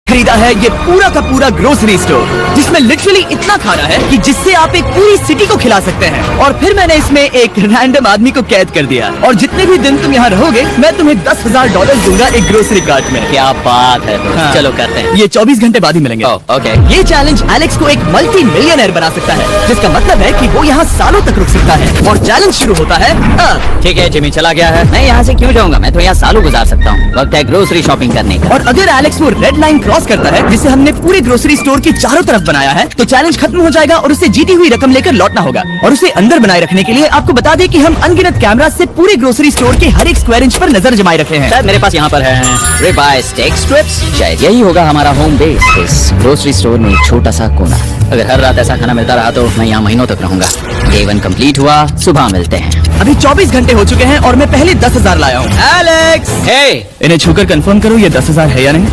खरीदा है ये पूरा का पूरा ग्रोसरी स्टोर, जिसमें लिटरली इतना खाना है कि जिससे आप एक पूरी सिटी को खिला सकते हैं। और फिर मैंने इसमें एक रैंडम आदमी को कैद कर दिया, और जितने भी दिन तुम यहाँ रहोगे मैं तुम्हें $10,000 दूंगा एक ग्रोसरी कार्ट में। क्या बात है। हाँ। चलो करते हैं। ये 24 घंटे बाद ही मिलेंगे। ओके। ये चैलेंज एलेक्स को एक मल्टी मिलियनर बना सकता है, जिसका मतलब है कि वो यहाँ सालों तक रुक सकता है। और चैलेंज शुरू होता है अब। ठीक है, जिमी चला गया है। मैं यहाँ से क्यों जाऊँगा, मैं तो यहाँ सालों गुजार सकता हूँ। वक्त है ग्रोसरी शॉपिंग करने का। और अगर एलेक्स वो रेड लाइन क्रॉस करता है जिसे हमने पूरे ग्रोसरी स्टोर के चारों तरफ बनाया है, तो चैलेंज खत्म हो जाएगा और उसे जीती हुई रकम लेकर लौटना होगा। और उसे अंदर बनाए रखने के लिए आपको बता दें कि हम अनगिनत कैमरा से पूरे ग्रोसरी स्टोर के हर एक स्क्वायर इंच पर नजर जमाए रखे हैं। शायद मेरे पास यहाँ पर है रिबाई स्टेक स्ट्रिप्स। शायद यही होगा हमारा होम बेस। इस ग्रोसरी स्टोर में एक छोटा सा कोना। अगर हर रात ऐसा खाना मिलता रहा तो मैं यहाँ महीनों तक रहूंगा। डे 1 कंप्लीट हुआ, सुबह मिलते हैं। अभी 24 घंटे हो चुके हैं और मैं पहले 10,000 लाया हूँ। एलेक्स, हे, इन्हें छूकर कंफर्म करो ये 10,000 है या नहीं।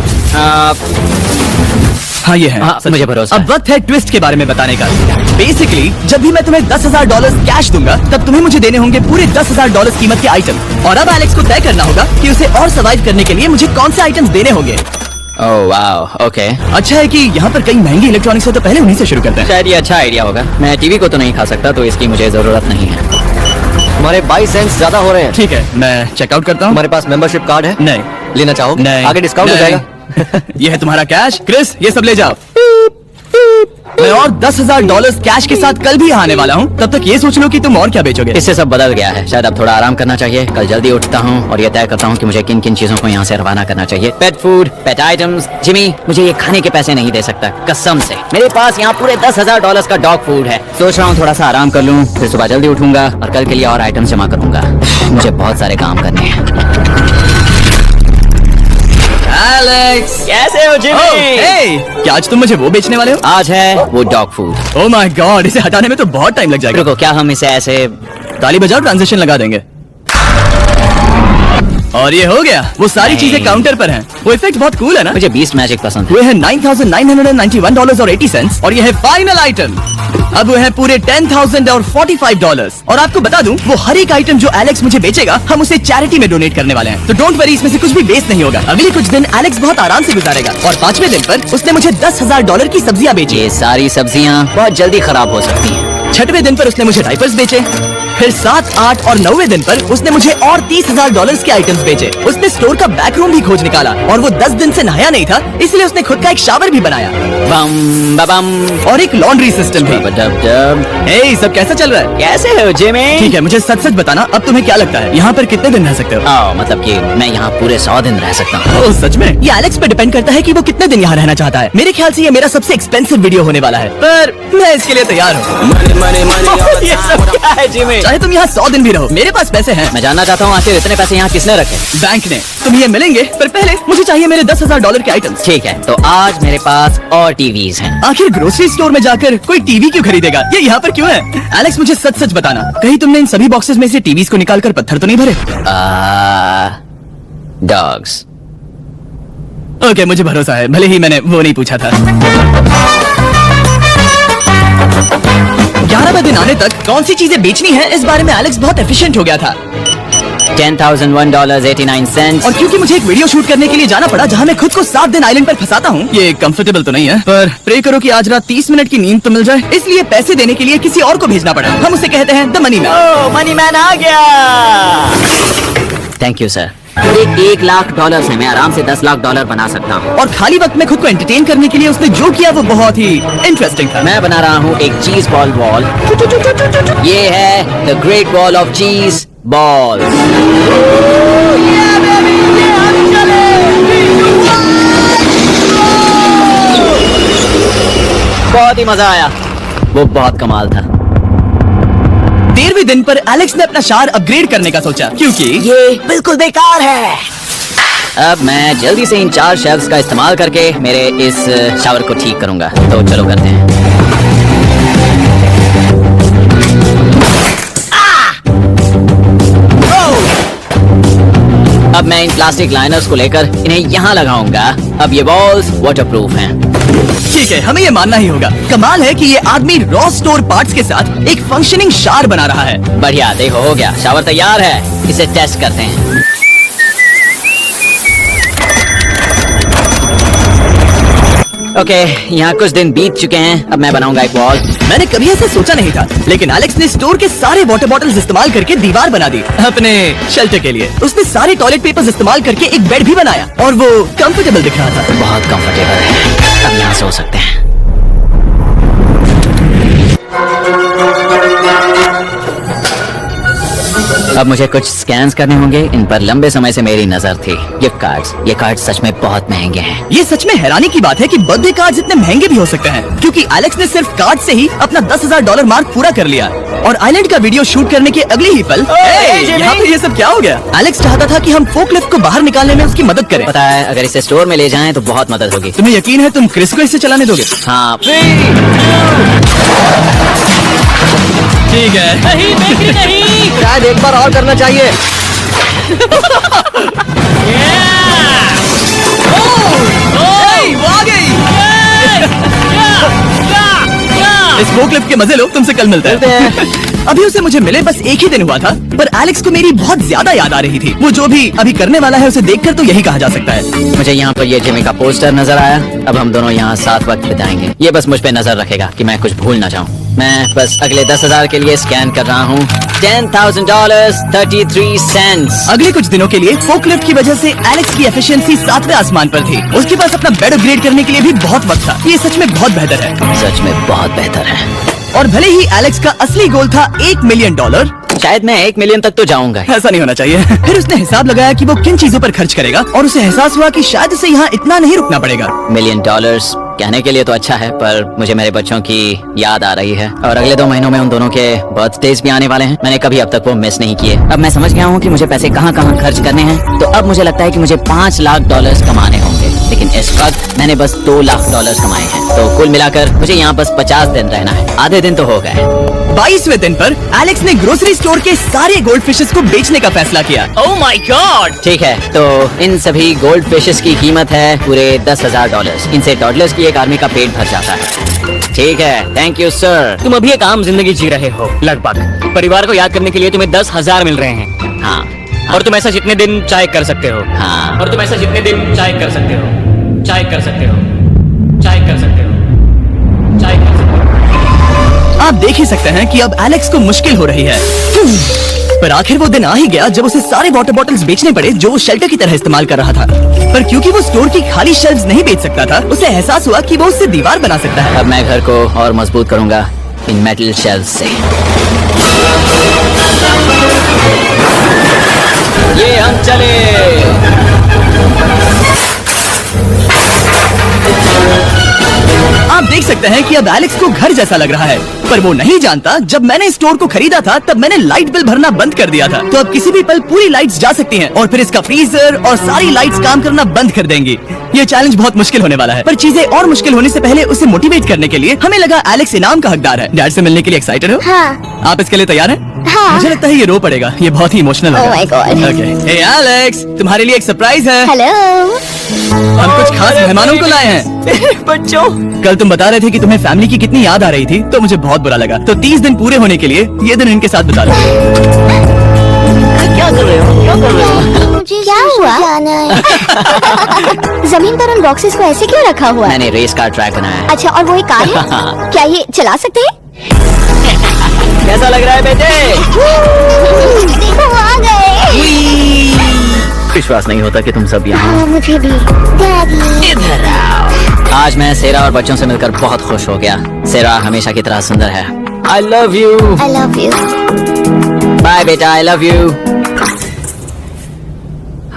हाँ ये है। मुझे भरोसा अब वक्त है ट्विस्ट के बारे में बताने का। बेसिकली जब भी मैं तुम्हें $10,000 कैश दूंगा, तब तुम्हें मुझे देने होंगे पूरे $10,000 कीमत के आइटम। और अब एलेक्स को तय करना होगा कि उसे और सर्वाइव करने के लिए मुझे कौन से आइटम्स देने होंगे। Oh wow, okay. अच्छा है कि यहाँ पर कई महंगी इलेक्ट्रॉनिक्स है, तो पहले उन्हीं से शुरू करते हैं। शायद ये अच्छा आइडिया होगा। मैं टीवी को तो नहीं खा सकता, तो इसकी मुझे जरूरत नहीं है। हमारे 22 सेंट्स ज्यादा हो रहे हैं। ठीक है, मैं चेकआउट करता हूँ। हमारे पास मेंबरशिप कार्ड है। नहीं लेना चाहोगे? नहीं, आगे डिस्काउंट हो नहीं। जाएगा। ये है तुम्हारा कैश। क्रिस, ये सब ले जाओ। मैं और $10,000 कैश के साथ कल भी आने वाला हूँ। तब तक ये सोच लो कि तुम और क्या बेचोगे। इससे सब बदल गया है। शायद अब थोड़ा आराम करना चाहिए। कल जल्दी उठता हूँ और ये तय करता हूँ कि मुझे किन किन चीजों को यहाँ से रवाना करना चाहिए। पेट फूड, पेट आइटम्स। जिमी, मुझे ये खाने के पैसे नहीं दे सकता, कसम से। मेरे पास यहाँ पूरे $10,000 का डॉग फूड है। सोच रहा हूँ थोड़ा सा आराम कर लूँ, फिर सुबह जल्दी उठूंगा और कल के लिए और आइटम्स जमा करूंगा। मुझे बहुत सारे काम करने हैं। एलेक्स, कैसे हो जिमी? hey, क्या आज तुम मुझे वो बेचने वाले हो? आज है वो dog food. Oh my God, इसे हटाने में तो बहुत टाइम लग जाएगा। रुको, क्या हम इसे ऐसे ताली बजाओ, ट्रांजिशन लगा देंगे। और ये हो गया। वो सारी नहीं। चीजें काउंटर पर हैं। वो इफेक्ट बहुत कूल है ना। मुझे 20 मैजिक पसंद है। वो है $9,991 और 80 सेंट्स, और ये है फाइनल आइटम। अब वो है पूरे $10,000 और $45। और आपको बता दूं, वो हर एक आइटम जो एलेक्स मुझे बेचेगा, हम उसे चैरिटी में डोनेट करने वाले हैं। तो डोंट वरी, इसमें से कुछ भी वेस्ट नहीं होगा। अगले कुछ दिन एलेक्स बहुत आराम से गुजारेगा, और 5वें दिन पर उसने मुझे $10,000 की सब्जियां बेची। ये सारी सब्जियां बहुत जल्दी खराब हो सकती हैं। 6वें दिन पर उसने मुझे डाइपर्स बेचे। फिर 7, 8 और 9वें दिन पर उसने मुझे और $30,000 के आइटम्स बेचे। उसने स्टोर का बैक रूम भी खोज निकाला, और वो 10 दिन से नहाया नहीं था, इसलिए उसने खुद का एक शावर भी बनाया बम बम और एक लॉन्ड्री सिस्टम भी। हे, सब कैसा चल रहा है? कैसे हो जिमी? ठीक है, मुझे सच सच बताना, अब तुम्हें क्या लगता है यहाँ पर कितने दिन रह सकते हो? मतलब कि मैं यहाँ पूरे 100 दिन रह सकता हूँ। ओह सच में? ये एलेक्स पे डिपेंड करता है कि वो कितने दिन यहाँ रहना चाहता है। मेरे ख्याल से ये मेरा सबसे एक्सपेंसिव वीडियो होने वाला है, पर मैं इसके लिए तैयार हूँ। ये सब क्या है जिमी? चाहे तुम यहाँ 100 दिन भी रहो, मेरे पास पैसे हैं। मैं जानना चाहता हूँ आखिर इतने पैसे यहाँ किसने रखे? बैंक ने। तुम ये मिलेंगे, पर पहले मुझे चाहिए मेरे $10,000 के आइटम्स। ठीक है, तो आज मेरे पास और टीवीज हैं। आखिर ग्रोसरी स्टोर में जाकर कोई टीवी क्यों खरीदेगा? ये यहाँ पर क्यों है? एलेक्स, मुझे सच सच बताना, कहीं तुमने इन सभी बॉक्सेस में से टीवीज को निकालकर पत्थर तो नहीं भरे? डॉग्स। ओके, मुझे भरोसा है, भले ही मैंने वो नहीं पूछा था। 11वें दिन आने तक कौन सी चीजें बेचनी है, इस बारे में एलेक्स बहुत एफिशिएंट हो गया था। $10,001.89। और क्योंकि मुझे एक वीडियो शूट करने के लिए जाना पड़ा जहाँ मैं खुद को 7 दिन आइलैंड पर फंसाता हूँ, ये कंफर्टेबल तो नहीं है, पर प्रे करो कि आज रात 30 मिनट की नींद तो मिल जाए। इसलिए पैसे देने के लिए किसी और को भेजना पड़ा। हम उसे कहते हैं the money man. Oh, money man आ गया। Thank you sir. $1 लाख है, मैं आराम से $10 लाख बना सकता हूँ। और खाली वक्त में खुद को एंटरटेन करने के लिए उसने जो किया वो बहुत ही इंटरेस्टिंग था। मैं बना रहा हूँ एक चीज बॉल वॉल। ये है the great wall of cheese ball. बहुत ही मजा आया, वो बहुत कमाल था। 13वें दिन पर एलेक्स ने अपना शावर अपग्रेड करने का सोचा, क्योंकि ये बिल्कुल बेकार है। अब मैं जल्दी से इन 4 शेल्फ्स का इस्तेमाल करके मेरे इस शावर को ठीक करूंगा। तो चलो करते हैं। अब मैं इन प्लास्टिक लाइनर्स को लेकर इन्हें यहाँ लगाऊंगा। अब ये बॉल्स वाटरप्रूफ हैं। ठीक है, हमें ये मानना ही होगा। कमाल है कि ये आदमी रॉ स्टोर पार्ट्स के साथ एक फंक्शनिंग शावर बना रहा है। बढ़िया, देखो हो गया, शावर तैयार है। इसे टेस्ट करते हैं। ओके, यहाँ कुछ दिन बीत चुके हैं, अब मैं बनाऊंगा एक वॉल। मैंने कभी ऐसे सोचा नहीं था, लेकिन एलेक्स ने स्टोर के सारे वाटर बॉटल्स इस्तेमाल करके दीवार बना दी अपने शेल्टर के लिए। उसने सारे टॉयलेट पेपर्स इस्तेमाल करके एक बेड भी बनाया और वो कंफर्टेबल दिख रहा था। बहुत कंफर्टेबल है, अब यहाँ सो सकते हैं। अब मुझे कुछ स्कैन्स करने होंगे, इन पर लंबे समय से मेरी नजर थी। गिफ्ट कार्ड्स, ये कार्ड सच में बहुत महंगे हैं। ये सच में हैरानी की बात है कि बर्थडे कार्ड्स इतने महंगे भी हो सकते हैं, क्योंकि एलेक्स ने सिर्फ कार्ड से ही अपना $10,000 मार्क पूरा कर लिया। और आइलैंड का वीडियो शूट करने के अगले ही पल यहाँ पे ये सब क्या हो गया? एलेक्स चाहता था कि हम फोकलिफ्ट को बाहर निकालने में उसकी मदद करें। पता है, अगर इसे स्टोर में ले जाएं तो बहुत मदद होगी। तुम्हें यकीन है तुम क्रिस को इसे चलाने दोगे? हाँ, ठीक है। नहीं। शायद एक बार और करना चाहिए। वो आ गई। इस फोकलिफ्ट के मजे लो, तुमसे कल मिलते हैं। अभी उसे मुझे मिले बस एक ही दिन हुआ था, पर एलेक्स को मेरी बहुत ज्यादा याद आ रही थी। वो जो भी अभी करने वाला है उसे देखकर तो यही कहा जा सकता है। मुझे यहाँ पर ये जिमी का पोस्टर नजर आया। अब हम दोनों यहाँ साथ वक्त बिताएंगे। ये बस मुझ पे नजर रखेगा कि मैं कुछ भूल ना जाऊँ। मैं बस अगले 10,000 के लिए स्कैन कर रहा हूँ। $10,000 33 सेंट्स। अगले कुछ दिनों के लिए फोकलिफ्ट की वजह से एलेक्स की एफिशिएंसी 7वें आसमान पर थी। उसके पास अपना बेड अपग्रेड करने के लिए भी बहुत वक्त था। ये सच में बहुत बेहतर है। सच में बहुत बेहतर है। और भले ही एलेक्स का असली गोल था $1 मिलियन, शायद मैं 1 मिलियन तक तो जाऊंगा। ऐसा नहीं होना चाहिए। फिर उसने हिसाब लगाया कि वो किन चीजों पर खर्च करेगा और उसे एहसास हुआ कि शायद उसे यहाँ इतना नहीं रुकना पड़ेगा। $1 मिलियन कहने के लिए तो अच्छा है, पर मुझे मेरे बच्चों की याद आ रही है और अगले 2 महीनों में उन दोनों के बर्थडेज भी आने वाले हैं। मैंने कभी अब तक वो मिस नहीं किए। अब मैं समझ गया हूँ कि मुझे पैसे कहाँ कहाँ खर्च करने हैं। तो अब मुझे लगता है कि मुझे $5 लाख कमाने होंगे, लेकिन इस वक्त मैंने बस $2 लाख कमाए हैं। तो कुल मिलाकर मुझे यहाँ बस 50 दिन रहना है। आधे दिन तो हो गए। 22वें दिन पर एलेक्स ने ग्रोसरी स्टोर के सारे गोल्ड फिशेस को बेचने का फैसला किया। Oh my God. ठीक है, तो इन सभी गोल्ड फिशेस की कीमत है पूरे $10,000। इनसे टॉडलर्स की एक आर्मी का पेट भर जाता है। ठीक है, थैंक यू सर। तुम अभी एक आम जिंदगी जी रहे हो लगभग। परिवार को याद करने के लिए तुम्हें 10,000 मिल रहे हैं। हाँ, और तुम ऐसा जितने दिन चाहे कर सकते हो। हाँ। और तुम ऐसा जितने दिन चाहे कर सकते हो। चाहे कर सकते हो। चाहे कर सकते हो। चाहे कर सकते हो। आप देख ही सकते हैं कि अब एलेक्स को मुश्किल हो रही है। पर आखिर वो दिन आ ही गया जब उसे सारे वाटर बॉटल्स बेचने पड़े जो वो शेल्टर की तरह इस्तेमाल कर रहा था। पर क्योंकि वो स्टोर की खाली शेल्फ्स नहीं बेच सकता था, उसे एहसास हुआ कि वो उससे दीवार बना सकता है। अब मैं घर को और मजबूत करूंगा इन मेटल शेल्फ से। ये हम चले। आप देख सकते हैं कि अब एलेक्स को घर जैसा लग रहा है, पर वो नहीं जानता जब मैंने स्टोर को खरीदा था तब मैंने लाइट बिल भरना बंद कर दिया था। तो अब किसी भी पल पूरी लाइट्स जा सकती हैं और फिर इसका फ्रीजर और सारी लाइट्स काम करना बंद कर देंगी। ये चैलेंज बहुत मुश्किल होने वाला है, पर चीजें और मुश्किल होने से पहले उसे मोटिवेट करने के लिए हमें लगा एलेक्स इनाम का हकदार है। डैड से मिलने के लिए एक्साइटेड हो? हाँ। आप इसके लिए तैयार हैं? हाँ। मुझे लगता है ये रो पड़ेगा। ये बहुत ही इमोशनल है। Oh my God. Okay, hey Alex, तुम्हारे लिए एक सरप्राइज है। हेलो। हम कुछ खास मेहमानों को लाए हैं। बच्चों, कल तुम बता रहे थे कि तुम्हें फैमिली की कितनी याद आ रही थी, तो मुझे बहुत बुरा लगा। तो 30 दिन पूरे होने के लिए ये दिन इनके साथ बिता लो। क्या कर रहे हो? क्या कर रहे हो? मुझे क्या हुआ? जाना है। जमीन पर उन बॉक्सेस को ऐसे क्यों रखा हुआ है? मैंने रेस कार ट्रैक बनाया है। अच्छा, और वो एक कार है? क्या ये चला सकते हैं? कैसा लग रहा है बेटे? देखो, वो आ गए। विश्वास नहीं होता कि तुम सब यहाँ। हाँ, मुझे भी। डैडी। इधर आओ। आज मैं सेरा और बच्चों से मिलकर बहुत खुश हो गया। सेरा हमेशा की तरह सुंदर है। I love you। I love you। Bye बेटा, I love you।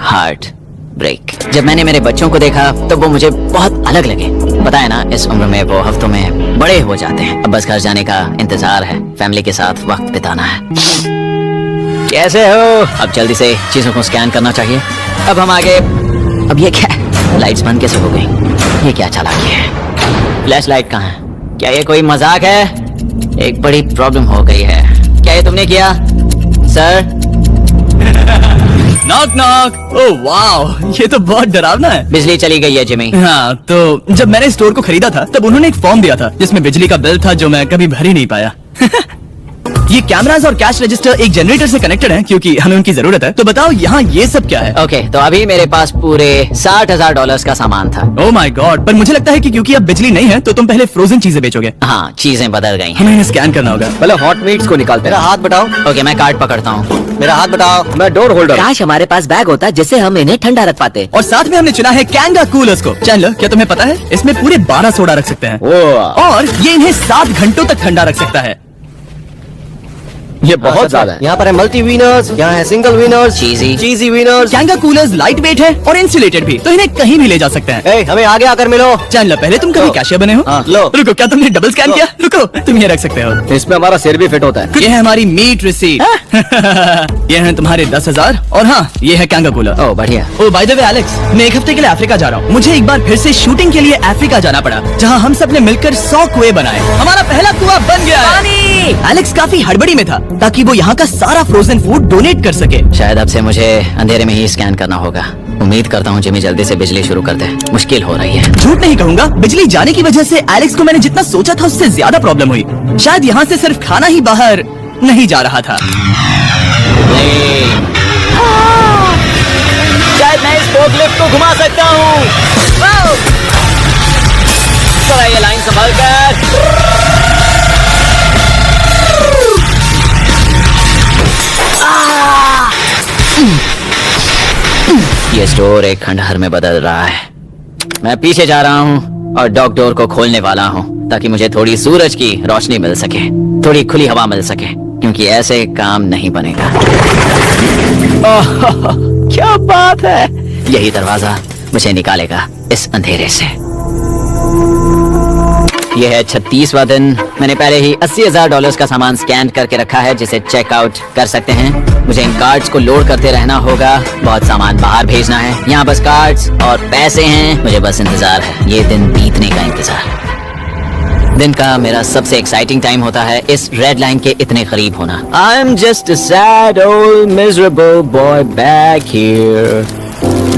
Heart break. जब मैंने मेरे बच्चों को देखा तो वो मुझे बहुत अलग लगे। पता है ना, इस उम्र में वो हफ्तों में बड़े हो जाते हैं। अब बस घर जाने का इंतजार है, फैमिली के साथ वक्त बिताना है। कैसे हो? अब जल्दी से चीजों को स्कैन करना चाहिए। अब हम आगे। अब ये क्या है? लाइट्स बंद कैसे हो गई? ये क्या चालाकी है? फ्लैश लाइट कहाँ है? क्या ये कोई मजाक है? एक बड़ी प्रॉब्लम हो गई है। क्या ये तुमने किया सर? Knock knock. ओह वाह, ये तो बहुत डरावना है। बिजली चली गई है जिमी। हाँ, तो जब मैंने स्टोर को खरीदा था तब उन्होंने एक फॉर्म दिया था जिसमें बिजली का बिल था जो मैं कभी भर ही नहीं पाया। ये कैमरास और कैश रजिस्टर एक जनरेटर से कनेक्टेड हैं क्योंकि हमें उनकी जरूरत है। तो बताओ यहाँ ये सब क्या है? ओके, तो अभी मेरे पास पूरे $60,000 का सामान था। ओह माय गॉड, पर मुझे लगता है कि क्योंकि अब बिजली नहीं है तो तुम पहले फ्रोजन चीजें बेचोगे। हाँ, चीजें बदल गई हैं। हमें इन्हें स्कैन करना होगा। पहले हॉट मीट्स को निकालते मेरा हैं। हाथ बताओ। ओके, मैं कार्ड पकड़ता हूँ। मेरा हाथ बताओ। मैं डोर होल्डर। काश हमारे पास बैग होता जिससे हम इन्हें ठंडा रख पाते। और साथ में हमने चुना है कैंगा कूलर्स को। चैनलर, क्या तुम्हें पता है इसमें पूरे 12 सोडा रख सकते हैं और ये इन्हें 7 घंटों तक ठंडा रख सकता है। ये बहुत ज्यादा है। यहाँ पर है मल्टी विनर्स, यहाँ है single winners, cheesy winners. Kanga coolers light weight है और इंसुलेटेड भी, तो इन्हें कहीं भी ले जा सकते हैं। हमें आगे आकर मिलो। चैनलर, पहले तुम कभी कैशियर बने हो? हाँ, लो। रुको, क्या तुमने डबल स्कैन किया? रुको, तुम ये रख सकते हो। इसमें हमारा सिर भी फिट होता है। ये है हमारी मीट रिसीट। ये है तुम्हारे 10,000 और हाँ, ये है कैंगा कूलर। ओह बढ़िया। ओ बाय द वे एलेक्स, मैं एक हफ्ते के लिए अफ्रीका जा रहा हूँ। मुझे एक बार फिर से शूटिंग के लिए अफ्रीका जाना पड़ा, जहाँ हम सब ने मिलकर 100 कुएं बनाए। हमारा पहला कुआं बन गया है। एलेक्स काफी हड़बड़ी में था ताकि वो यहाँ का सारा फ्रोजन फूड डोनेट कर सके। शायद अब से मुझे अंधेरे में ही स्कैन करना होगा। उम्मीद करता हूँ जिमी जल्दी से बिजली शुरू कर दे, मुश्किल हो रही है। झूठ नहीं कहूंगा, बिजली जाने की वजह से एलेक्स को मैंने जितना सोचा था उससे ज्यादा प्रॉब्लम हुई। शायद यहाँ से सिर्फ खाना ही बाहर नहीं जा रहा था। शायद मैं इस फोर्कलिफ्ट को घुमा सकता हूँ। थोड़ा ये लाइन संभाल कर। ये स्टोर एक खंडहर में बदल रहा है। मैं पीछे जा रहा हूँ और डॉग डोर को खोलने वाला हूँ ताकि मुझे थोड़ी सूरज की रोशनी मिल सके, थोड़ी खुली हवा मिल सके, क्योंकि ऐसे काम नहीं बनेगा। ओह, क्या बात है! यही दरवाजा मुझे निकालेगा इस अंधेरे से। यह है 36वां दिन। मैंने पहले ही $80,000 का सामान स्कैन करके रखा है जिसे चेकआउट कर सकते हैं। मुझे इन कार्ड्स को लोड करते रहना होगा। बहुत सामान बाहर भेजना है। यहाँ बस कार्ड्स और पैसे हैं। मुझे बस इंतजार है, ये दिन बीतने का इंतजार। दिन का मेरा सबसे एक्साइटिंग टाइम होता है इस रेड लाइन के इतने करीब होना। I am just a sad old miserable boy back here.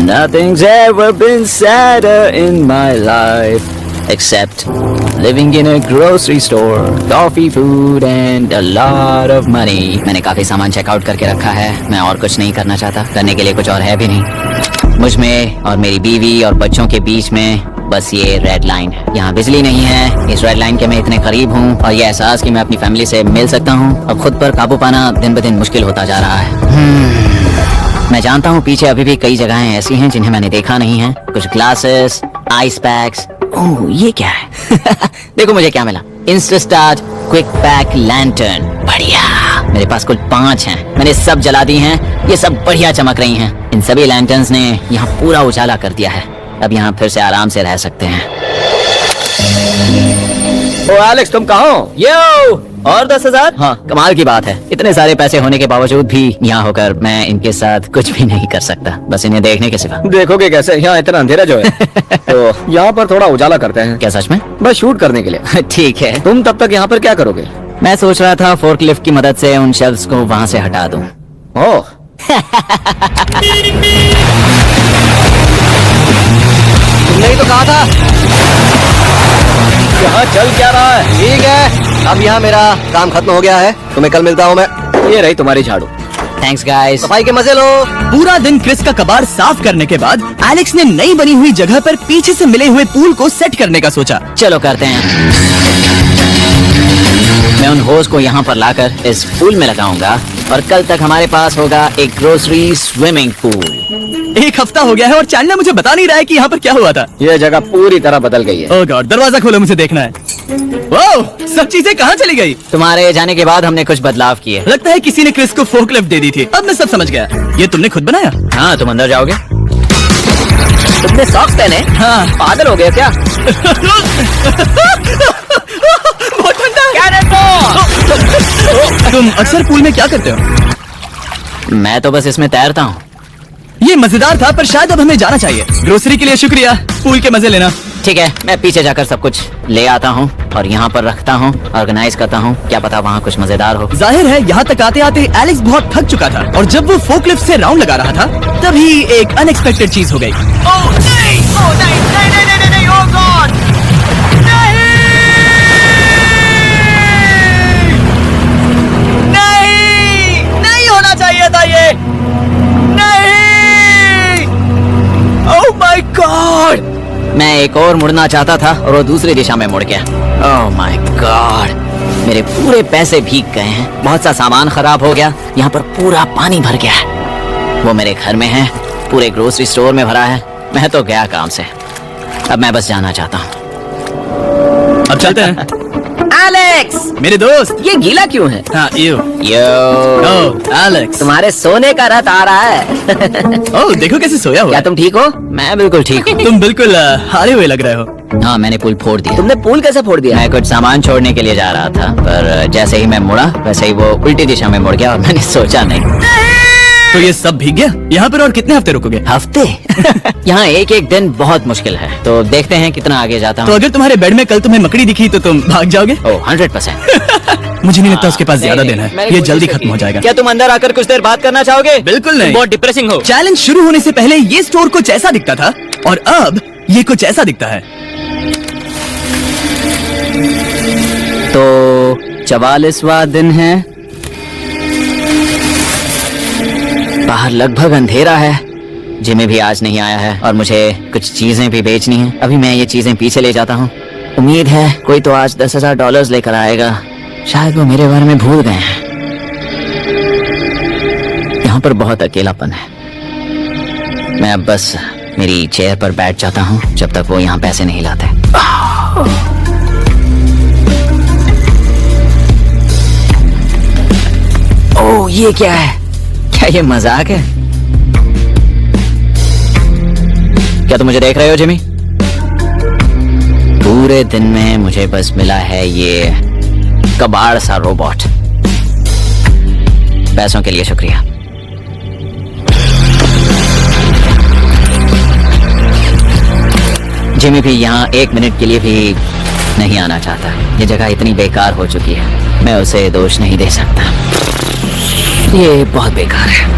Nothing's ever been sadder in my life except living in a grocery store, coffee, food and a lot of money. मैंने काफी सामान checkout करके रखा है। मैं और कुछ नहीं करना चाहता, करने के लिए कुछ और है भी नहीं। मुझ में और मेरी बीवी और बच्चों के बीच में बस ये रेड लाइन है। यहाँ बिजली नहीं है। इस रेड लाइन के मैं इतने करीब हूँ और ये एहसास कि मैं अपनी फैमिली से मिल सकता हूँ और खुद पर काबू पाना दिन ब दिन मुश्किल होता जा रहा है। मैं जानता हूँ पीछे अभी भी कई जगहें ऐसी हैं जिन्हें मैंने देखा नहीं है। कुछ ग्लासेस, आइस पैक्स। ओह, ये क्या है? देखो मुझे क्या मिला। इंस्टास्टार्ट क्विक पैक लैंटर्न। बढ़िया। मेरे पास कुल 5 हैं। मैंने सब जला दी हैं। ये सब बढ़िया चमक रही हैं। इन सभी लैंटर्न्स ने यहाँ पूरा उजाला कर दिया है। अब यहाँ फिर से आराम से रह सकते हैं। ओ एलेक्स, तुम कहाँ हो? यो, और 10,000? हाँ, कमाल की बात है। इतने सारे पैसे होने के बावजूद भी यहाँ होकर मैं इनके साथ कुछ भी नहीं कर सकता, बस इन्हें देखने के सिवा। देखोगे कैसे? यहाँ इतना अंधेरा जो है। तो यहाँ पर थोड़ा उजाला करते हैं। क्या सच में? बस शूट करने के लिए। ठीक है। तुम तब तक यहाँ पर क्या करोगे? मैं सोच रहा था फोर्कलिफ्ट की मदद से उन शेल्फ्स को वहाँ से हटा दूं। ओह, तुमने ही तो कहा था। यहाँ चल क्या रहा है? ठीक है, अब यहाँ मेरा काम खत्म हो गया है। तुम्हें कल मिलता हूँ मैं। ये रही तुम्हारी झाड़ू। Thanks guys. सफाई के मजे लो। पूरा दिन क्रिस का कबाड़ साफ करने के बाद एलेक्स ने नई बनी हुई जगह पर पीछे से मिले हुए पूल को सेट करने का सोचा। चलो करते हैं। मैं उन होज को यहाँ पर लाकर इस पूल में लगाऊंगा और कल तक हमारे पास होगा एक ग्रोसरी स्विमिंग पूल। एक हफ्ता हो गया है और चैनल मुझे बता नहीं रहा है कि यहाँ पर क्या हुआ था। ये जगह पूरी तरह बदल गई है। ओह गॉड, दरवाजा खोलो, मुझे देखना है। वाह, सब चीजें कहाँ चली गई? तुम्हारे जाने के बाद हमने कुछ बदलाव किए। लगता है किसी ने क्रिस को फोर्कलिफ्ट दे दी थी। अब मैं सब समझ गया। ये तुमने खुद बनाया? हाँ, तुम अंदर जाओगे? तुमने सॉक्स पहने? हाँ। पागल हो गए क्या? बहुत ठंडा है। तुम अक्सर पूल में क्या करते हो? मैं तो बस इसमें तैरता हूँ। ये मजेदार था, पर शायद अब हमें जाना चाहिए। ग्रोसरी के लिए शुक्रिया, पूल के मजे लेना। ठीक है, मैं पीछे जाकर सब कुछ ले आता हूँ और यहाँ पर रखता हूँ, ऑर्गेनाइज करता हूँ। क्या पता वहाँ कुछ मजेदार हो। जाहिर है यहाँ तक आते आते एलेक्स बहुत थक चुका था और जब वो फोर्कलिफ्ट से राउंड लगा रहा था तभी एक अनएक्सपेक्टेड चीज हो गई। मैं एक और मुड़ना चाहता था और वो दूसरी दिशा में मुड़ गया। ओह माय गॉड, मेरे पूरे पैसे भीग गए हैं, बहुत सा सामान खराब हो गया, यहाँ पर पूरा पानी भर गया है। वो मेरे घर में है, पूरे ग्रोसरी स्टोर में भरा है। मैं तो गया काम से, अब मैं बस जाना चाहता हूँ। अब चलते हैं। एलेक्स, मेरे दोस्त। ये गीला क्यों है? हाँ यो एलेक्स, तुम्हारे सोने का रथ आ रहा है। ओह देखो कैसे सोया हुआ क्या है। तुम ठीक हो? मैं बिल्कुल ठीक हूँ। तुम बिल्कुल हारे हुए लग रहे हो। हाँ, मैंने पुल फोड़ दिया। तुमने पुल कैसे फोड़ दिया? मैं कुछ सामान छोड़ने के लिए जा रहा था, पर जैसे ही मैं मुड़ा वैसे ही वो उल्टी दिशा में मुड़ गया और मैंने सोचा नहीं। तो ये सब भीग गया। यहाँ पर और कितने हफ्ते रुकोगे? हफ्ते? यहाँ एक एक दिन बहुत मुश्किल है, तो देखते हैं कितना आगे जाता तो हूँ। अगर तुम्हारे बेड में कल तुम्हें मकड़ी दिखी तो तुम भाग जाओगे? ओह 100%। मुझे नहीं लगता उसके पास ज्यादा दिन है, ये जल्दी खत्म हो जाएगा। क्या तुम अंदर आकर कुछ देर बात करना चाहोगे? बिल्कुल नहीं। बहुत डिप्रेसिंग हो। चैलेंज शुरू होने से पहले ये स्टोर कुछ ऐसा दिखता था और अब ये कुछ ऐसा दिखता है। तो 44वां दिन है, बाहर लगभग अंधेरा है। जिमी भी आज नहीं आया है और मुझे कुछ चीजें भी बेचनी है। अभी मैं ये चीजें पीछे ले जाता हूँ। उम्मीद है कोई तो आज $10,000 लेकर आएगा। शायद वो मेरे बारे में भूल गए हैं। यहाँ पर बहुत अकेलापन है। मैं अब बस मेरी चेयर पर बैठ जाता हूँ जब तक वो यहाँ पैसे नहीं लाते। ओह ये क्या है? क्या ये मजाक है? क्या तुम मुझे देख रहे हो जिमी? पूरे दिन में मुझे बस मिला है ये कबाड़ सा रोबोट। पैसों के लिए शुक्रिया। जिमी भी यहाँ 1 मिनट के लिए भी नहीं आना चाहता। ये जगह इतनी बेकार हो चुकी है, मैं उसे दोष नहीं दे सकता। ये बहुत बेकार है।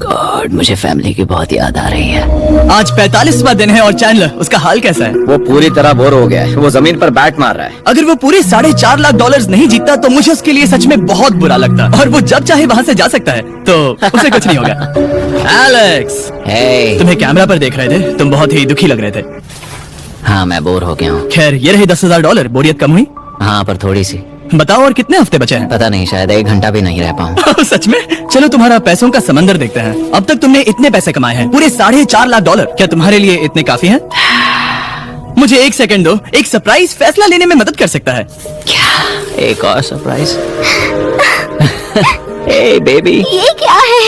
गॉड, मुझे फैमिली की बहुत याद आ रही है। आज 45वां दिन है और चैंडलर, उसका हाल कैसा है? वो पूरी तरह बोर हो गया है, वो जमीन पर बैट मार रहा है। अगर वो पूरे $4.5 लाख नहीं जीतता तो मुझे उसके लिए सच में बहुत बुरा लगता, और वो जब चाहे वहाँ से जा सकता है, तो उसे कुछ नहीं होगा। एलेक्स, हे, तुम्हें कैमरा पर देख रहे थे, तुम बहुत ही दुखी लग रहे थे। हाँ मैं बोर हो गया हूँ। खैर ये रहे $10,000, बोरियत कम हुई? हाँ पर थोड़ी सी। बताओ और कितने हफ्ते बचे हैं? पता नहीं, शायद 1 घंटा भी नहीं रह पाऊँ। सच में? चलो तुम्हारा पैसों का समंदर देखते हैं। अब तक तुमने इतने पैसे कमाए हैं, पूरे $4.5 लाख। क्या तुम्हारे लिए इतने काफी हैं? मुझे 1 सेकंड दो, एक सरप्राइज फैसला लेने में मदद कर सकता है। क्या? एक और सरप्राइज? हे बेबी, ये क्या है?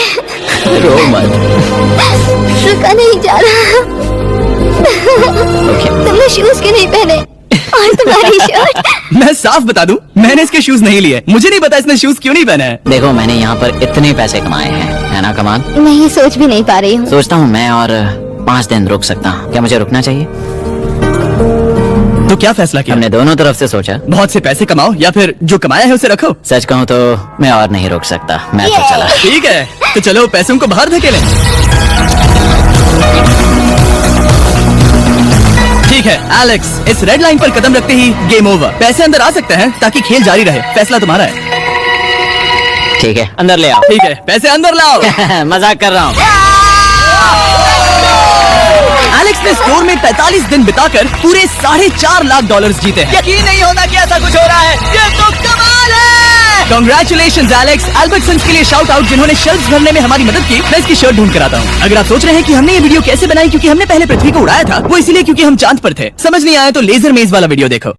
रो मत। रुका नहीं जा रहा। तुमने शूज क्यों नहीं पहने? और तुम्हारी शर्ट? मैं साफ बता दूं, मैंने इसके शूज नहीं लिए। मुझे नहीं पता इसने शूज क्यों नहीं पहने हैं। देखो मैंने यहाँ पर इतने पैसे कमाए हैं, है ना कमाल? मैं ये सोच भी नहीं पा रही हूँ। सोचता हूँ मैं और 5 दिन रुक सकता हूँ। क्या मुझे रुकना चाहिए? तो क्या फैसला किया? हमने दोनों तरफ से सोचा। बहुत से पैसे कमाओ या फिर जो कमाया है उसे रखो। सच कहूँ तो मैं और नहीं रुक सकता, मैं तो चला। ठीक है, तो चलो पैसों को बाहर धकेलें। ठीक है एलेक्स, इस रेड लाइन पर कदम रखते ही गेम ओवर। पैसे अंदर आ सकते हैं ताकि खेल जारी रहे। फैसला तुम्हारा है। ठीक है, अंदर ले आओ। ठीक है, पैसे अंदर लाओ। मजाक कर रहा हूँ। एलेक्स ने स्टोर में 45 दिन बिताकर पूरे $4.5 लाख जीते हैं। यकीन नहीं होता कि ऐसा कुछ हो रहा है। ये तो कमाल है। Congratulations Alex. एल्बर्टसन्स के लिए शाउट आउट जिन्होंने शेल्फ्स भरने में हमारी मदद की। मैं इसकी शर्ट ढूंढ कर आता हूँ। अगर आप सोच रहे हैं कि हमने ये वीडियो कैसे बनाई क्योंकि हमने पहले पृथ्वी को उड़ाया था, वो इसीलिए क्योंकि हम चांद पर थे। समझ नहीं आया तो लेजर मेज वाला वीडियो देखो।